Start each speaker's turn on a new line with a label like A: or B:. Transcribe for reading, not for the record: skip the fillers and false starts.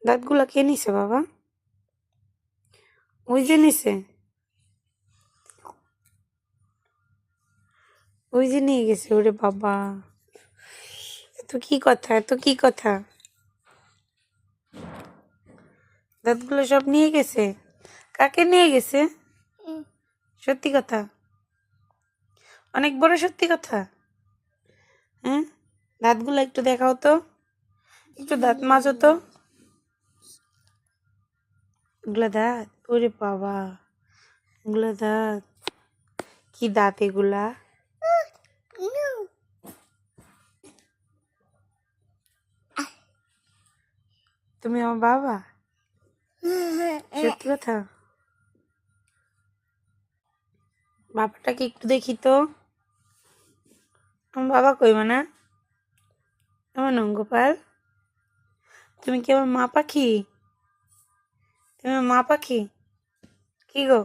A: দাঁতগুলা কে নিছে বাবা? ওই যে নিছে, ওই যে নিয়ে গেছে। ওরে বাবা, এত কি কথা, এত কি কথা! দাঁতগুলো সব নিয়ে গেছে? কাকে নিয়ে গেছে? সত্যি কথা? অনেক বড় সত্যি কথা? হ্যাঁ, দাঁতগুলো একটু দেখাও তো, একটু দাঁত মাজো তো। এগুলা দাঁত? ওরে বাবা, এগুলা দাঁত? কি দাঁত এগুলা? তুমি আমার বাবা? সত্যি কথা? বাবাটাকে একটু দেখি তো। আমার বাবা কইব না? আমার নঙ্গোপাল, তুমি কি আমার মা পাখি? তুমি আমার মা পাখি? কি গো?